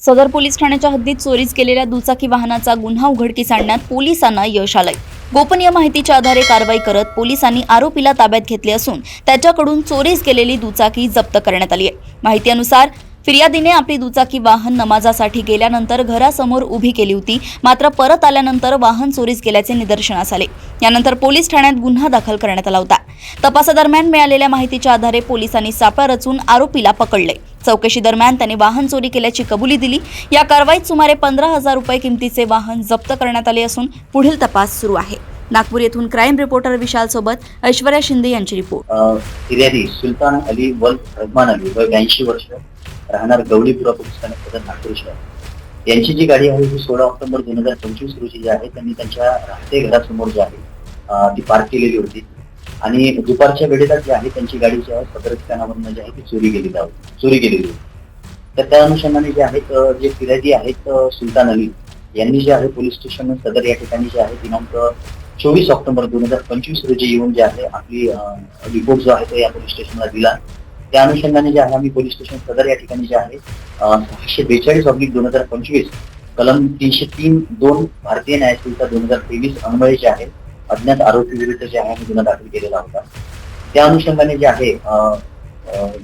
सदर पोलीस ठाण्याच्या हद्दीत चोरीस केलेल्या दुचाकी वाहनाचा गुन्हा उघडकीस आणण्यात पोलिसांना यश आलंय। गोपनीय माहितीच्या आधारे कारवाई करत पोलिसांनी आरोपीला ताब्यात घेतले असून त्याच्याकडून चोरीस गेलेली दुचाकी जप्त करण्यात आली आहे। माहितीनुसार फिर्यादीने आपली दुचाकी वाहन नमाजासाठी गेल्यानंतर घरासमोर उभी केली होती, मात्र परत आल्यानंतर वाहन चोरीस गेल्याचे निदर्शनास आले। यानंतर पोलीस ठाण्यात गुन्हा दाखल करण्यात आला होता। तपासादरम्यान मिळालेल्या माहितीच्या आधारे पोलिसांनी सापळा रचून आरोपीला पकडले। चौकशी दरम्यान त्याने वाहन चोरी केल्याची कबुली दिली। या कारवाईत सुमारे 15,000 रुपये किमतीचे वाहन जप्त करण्यात आले असून पुढील तपास सुरू आहे। नागपूर येथून क्राईम रिपोर्टर विशाल सोबत ऐश्वर्या शिंदे यांची रिपोर्ट। फिर्यादी सुलतान अली वल्द रहमान अली वय 82 वर्ष, राहणार गवळीपुरा पोलीस ठाणे सदर नागपूर शहर यांची जी गाडी आहे ती 16 ऑक्टोबर 2025 रोजी जी आहे त्यांनी त्यांच्या राहते घरासमोर जी आहे ती पार्क केलेली होती आणि दुपारच्या वेळेला जी आहे त्यांची गाडी जी आहे सदर ठिकाणावरून जी आहे ती चोरी केलेली होती। तर त्या अनुषंगाने जे आहेत जे फिर्यादी आहेत सुलतान अली यांनी जे आहे पोलीस स्टेशन सदर या ठिकाणी जे आहे दिनांक 24 ऑक्टोबर 2025 रोजी येऊन जे आहे आपली रिपोर्ट जो आहे तो या पोलीस स्टेशनला दिला। त्या अनुषंगाने जे आहे आम्ही पोलीस स्टेशन सदर या ठिकाणी जे आहे 642/2025 कलम 303(2) भारतीय न्याय संहिता 2023 अन्वये जे आहे अज्ञात आरोपी विरुद्ध जे आहे गुन्हा दाखल केलेला होता। त्या अनुषंगाने जे आहे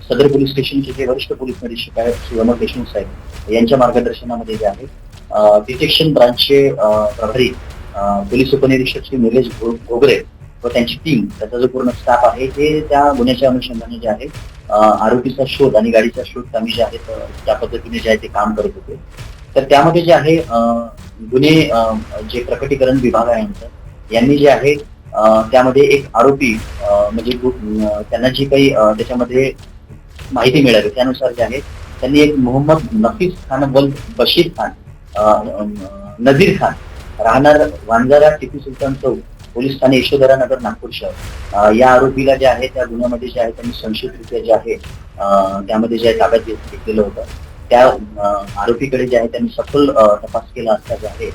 सदर पोलीस स्टेशनचे जे वरिष्ठ पोलीस निरीक्षक आहेत श्री अमर देशमुख साहेब यांच्या मार्गदर्शनामध्ये जे आहे डिटेक्शन ब्रांचचे प्रभारी पोलीस उपनिरीक्षक श्री निलेश घोगरे व त्यांची टीम, त्याचा जो पूर्ण स्टाफ आहे हे त्या गुन्ह्याच्या अनुषंगाने जे आहे आरोपीचा शोध आणि गाडीचा शोध आम्ही जे आहेत त्या पद्धतीने जे आहे ते काम करत होते। तर त्यामध्ये जे आहे गुन्हे जे प्रकटीकरण विभाग आहे आमचा यांनी जे आहे त्यामध्ये एक आरोपी म्हणजे त्यांना जी काही त्याच्यामध्ये माहिती मिळाली त्यानुसार जे आहे त्यांनी एक मोहम्मद नफीस खान वल्द बशीर खान नजीर खान, राहणार वांजारा टिपू सुलतान चौक, पोलीस ठाणे यशोधरा नगर नागपूर शहर या आरोपीला जे आहे त्या गुन्ह्यामध्ये जे आहे त्यांनी संशयितरित्या जे आहे त्यामध्ये जे आहे ताब्यात घेतलेलं होतं। त्या आरोपीकडे जे आहे त्यांनी सखोल तपास केला असता जे आहे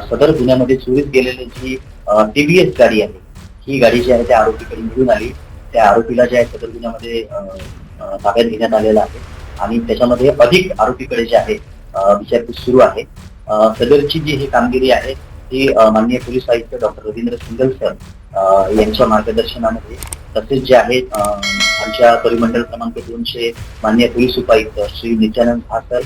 सदर गुन्ह्यामध्ये चोरीस गेलेली जी TVS गाडी आहे ही गाडी जी आहे त्या आरोपीकडे मिळून आली। त्या आरोपीला जे आहे सदर गुन्ह्यामध्ये ताब्यात घेण्यात आलेला आहे आणि त्याच्यामध्ये अधिक आरोपीकडे जे आहे विचारपूस सुरू आहे। सदरची जी ही कामगिरी आहे ती माननीय पोलीस आयुक्त डॉक्टर रवींद्र सिंगल सर यांच्या मार्गदर्शनामध्ये तसेच जे आहे आमच्या परिमंडळ क्रमांक 200 माननीय पोलीस उपायुक्त श्री नित्यानंद झा सर,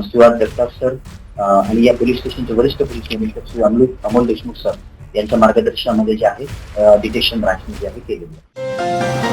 सुहास जगताप सर आणि या पोलीस स्टेशनचे वरिष्ठ पोलीस निरीक्षक श्री अमोल देशमुख सर यांच्या मार्गदर्शनामध्ये जे आहे डिटेक्शन ब्रांचने जे आहे केलेली आहे।